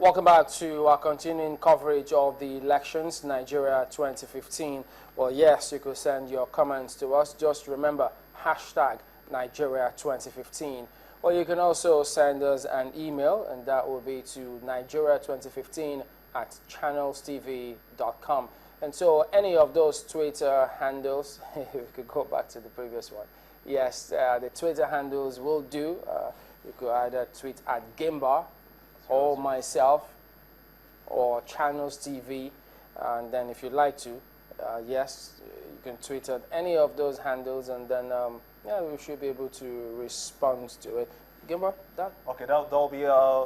Welcome back to our continuing coverage of the elections, Nigeria 2015. Well, yes, you could send your comments to us. Just remember, hashtag Nigeria 2015. Or you can also send us an email, and that will be to nigeria2015@channelstv.com. And so any of those Twitter handles, we could go back to the previous one. Yes, the Twitter handles will do. You could either tweet at Gimba, or myself, or Channels TV, and then if you'd like to, yes, you can tweet at any of those handles, and then yeah, we should be able to respond to it. Gimba, that? Okay, there'll be a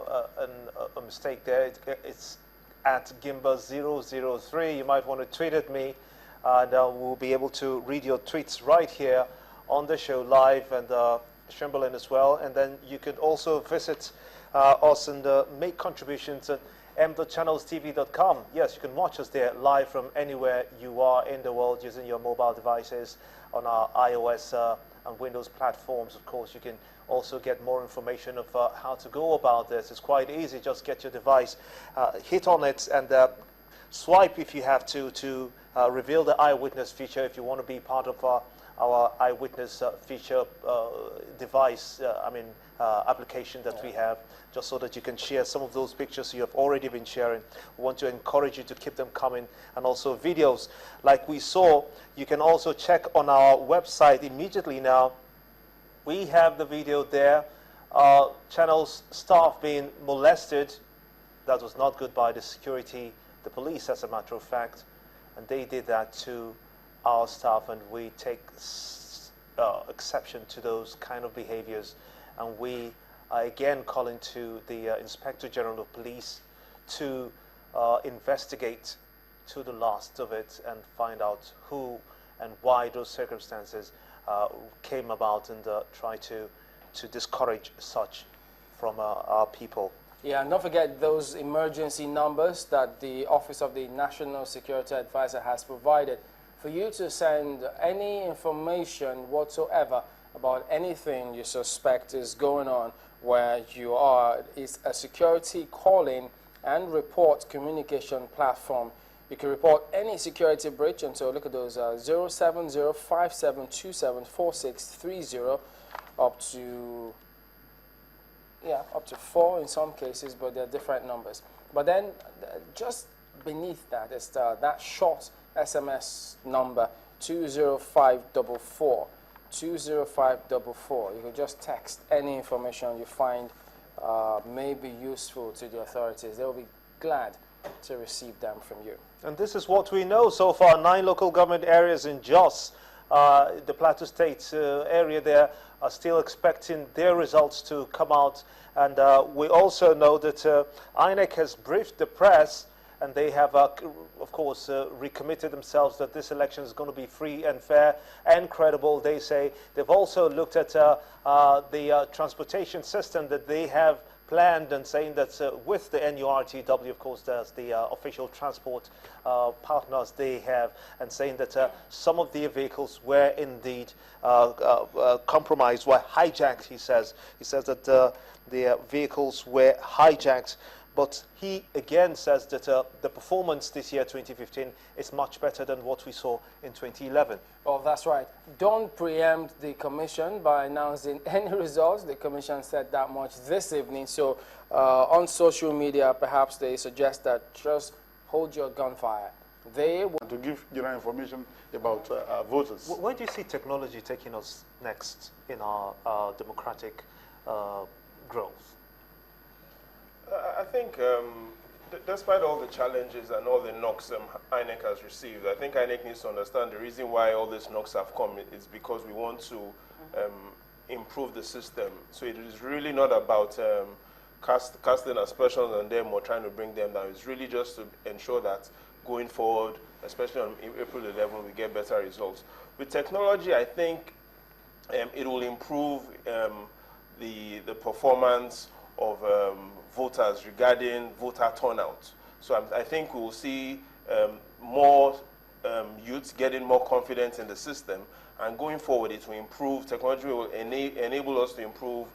mistake there. It's at Gimba003. You might want to tweet at me, and we'll be able to read your tweets right here on the show live, and Shimberlin as well. And then you can also visit us and make contributions at m.channelstv.com. Yes, you can watch us there live from anywhere you are in the world using your mobile devices on our iOS and Windows platforms. Of course, you can also get more information of how to go about this. It's quite easy. Just get your device, hit on it, and swipe if you have to reveal the eyewitness feature if you want to be part of our eyewitness feature device, application that we have, just so that you can share some of those pictures you have already been sharing. We want to encourage you to keep them coming, and also videos like we saw. You can also check on our website immediately now. We have the video there. Channel's staff being molested. That was not good by the security, the police, as a matter of fact, and they did that to our staff, and we take exception to those kind of behaviors, and we are again calling to the Inspector General of Police to investigate to the last of it and find out who and why those circumstances came about, and try to discourage such from our people. Yeah, and don't forget those emergency numbers that the Office of the National Security Advisor has provided for you to send any information whatsoever about anything you suspect is going on where you are. It's a security calling and report communication platform. You can report any security breach, and so look at those 07057274630 up to 4 in some cases, but they're different numbers. But then just beneath that is that short SMS number 20544. 20544. You can just text any information you find may be useful to the authorities. They'll be glad to receive them from you. And this is what we know so far. 9 local government areas in Jos, the Plateau State area there, are still expecting their results to come out. And we also know that INEC has briefed the press, and they have, of course, recommitted themselves that this election is going to be free and fair and credible, they say. They've also looked at the transportation system that they have planned, and saying that with the NURTW, of course, there's the official transport partners they have, and saying that some of their vehicles were indeed compromised, were hijacked, he says. He says that their vehicles were hijacked. But he again says that the performance this year, 2015, is much better than what we saw in 2011. Well, that's right. Don't preempt the commission by announcing any results. The commission said that much this evening. So on social media, perhaps they suggest that just hold your gunfire. They will to give general information about voters. Where do you see technology taking us next in our democratic growth? I think, despite all the challenges and all the knocks INEC has received, I think INEC needs to understand the reason why all these knocks have come is because we want to improve the system. So it is really not about casting aspersions on them or trying to bring them down. It's really just to ensure that going forward, especially on April 11, we get better results. With technology, I think it will improve the performance of voters regarding voter turnout. So I think we will see more youths getting more confidence in the system, and going forward it will improve, technology will enable us to improve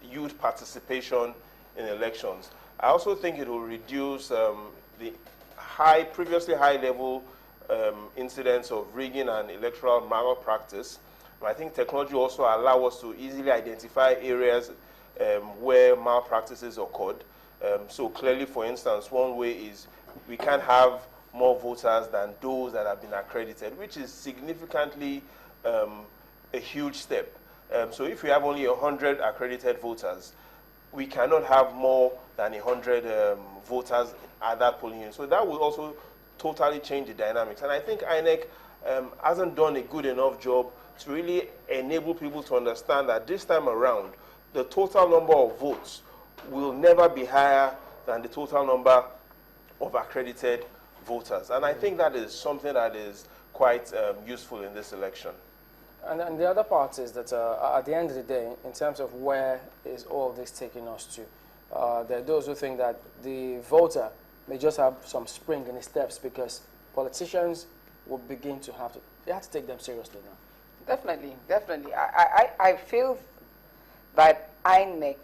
youth participation in elections. I also think it will reduce the previously high level incidents of rigging and electoral malpractice. I think technology also allows us to easily identify areas where malpractices occurred. So clearly, for instance, one way is we can have more voters than those that have been accredited, which is significantly a huge step. So if we have only 100 accredited voters, we cannot have more than 100 voters at that polling unit. So that will also totally change the dynamics. And I think INEC hasn't done a good enough job to really enable people to understand that this time around, the total number of votes will never be higher than the total number of accredited voters. And I think that is something that is quite useful in this election. And the other part is that at the end of the day, in terms of where is all this taking us to, there are those who think that the voter may just have some spring in his steps because politicians will begin to have to take them seriously now. Definitely, definitely. I feel that INEC,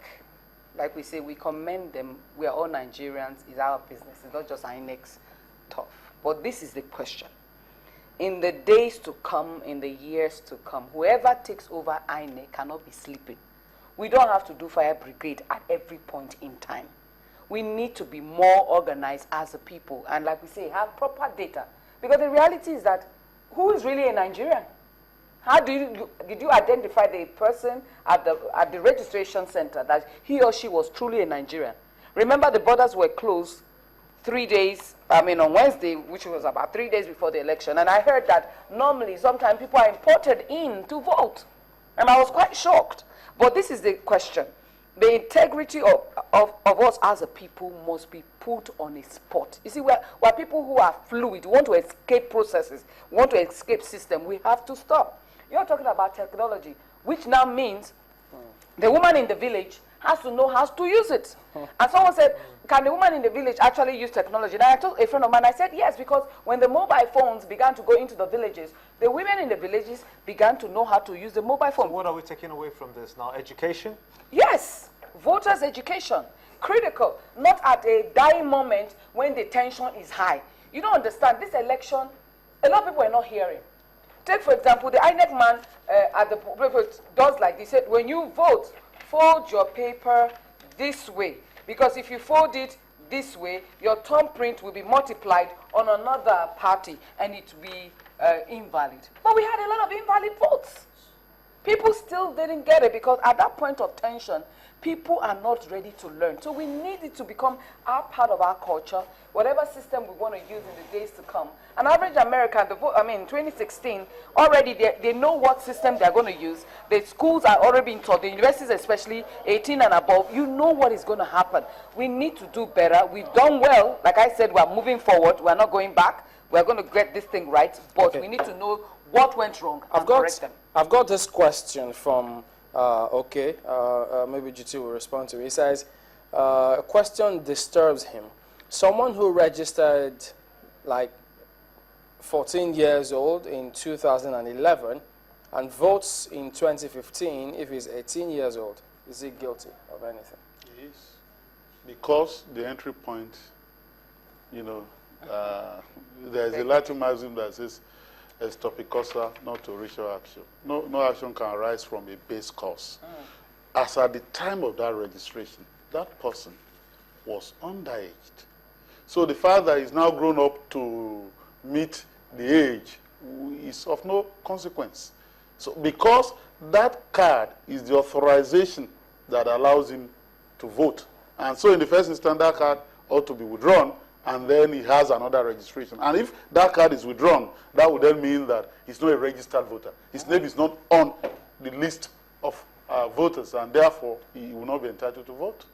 like we say, we commend them. We are all Nigerians. It's our business. It's not just INEC's tough. But this is the question. In the days to come, in the years to come, whoever takes over INEC cannot be sleeping. We don't have to do fire brigade at every point in time. We need to be more organized as a people. And like we say, have proper data. Because the reality is that who is really a Nigerian? How did you identify the person at the registration center that he or she was truly a Nigerian? Remember, the borders were closed 3 days, on Wednesday, which was about 3 days before the election. And I heard that normally, sometimes people are imported in to vote. And I was quite shocked. But this is the question. The integrity of us as a people must be put on a spot. You see, we're people who are fluid, want to escape processes, want to escape system. We have to stop. You're talking about technology, which now means the woman in the village has to know how to use it. And someone said, can the woman in the village actually use technology? And I told a friend of mine, I said, yes, because when the mobile phones began to go into the villages, the women in the villages began to know how to use the mobile phone. So what are we taking away from this now? Education? Yes, voters' education, critical, not at a dying moment when the tension is high. You don't understand, this election, a lot of people are not hearing. Take, for example, the INEC man at the does like this. He said, when you vote, fold your paper this way. Because if you fold it this way, your thumbprint will be multiplied on another party and it will be invalid. But we had a lot of invalid votes. People still didn't get it because at that point of tension, people are not ready to learn. So we need it to become our part of our culture, whatever system we want to use in the days to come. An average American, 2016, already they know what system they're going to use. The schools are already being taught, the universities especially, 18 and above. You know what is going to happen. We need to do better. We've done well. Like I said, we're moving forward. We're not going back. We're going to get this thing right. But we need to know what went wrong and correct them. I've got this question from, maybe GT will respond to it. He says, a question disturbs him. Someone who registered like 14 years old in 2011 and votes in 2015 if he's 18 years old, is he guilty of anything? Yes. Because the entry point, there's a Latin maxim that says, "Estoppi causa, not to racial action." No action can arise from a base cause. As at the time of that registration, that person was underaged. So the fact that he's now grown up to meet the age is of no consequence. So because that card is the authorization that allows him to vote. And so in the first instance, that card ought to be withdrawn, and then he has another registration. And if that card is withdrawn, that would then mean that he's not a registered voter. His name is not on the list of voters, and therefore he will not be entitled to vote.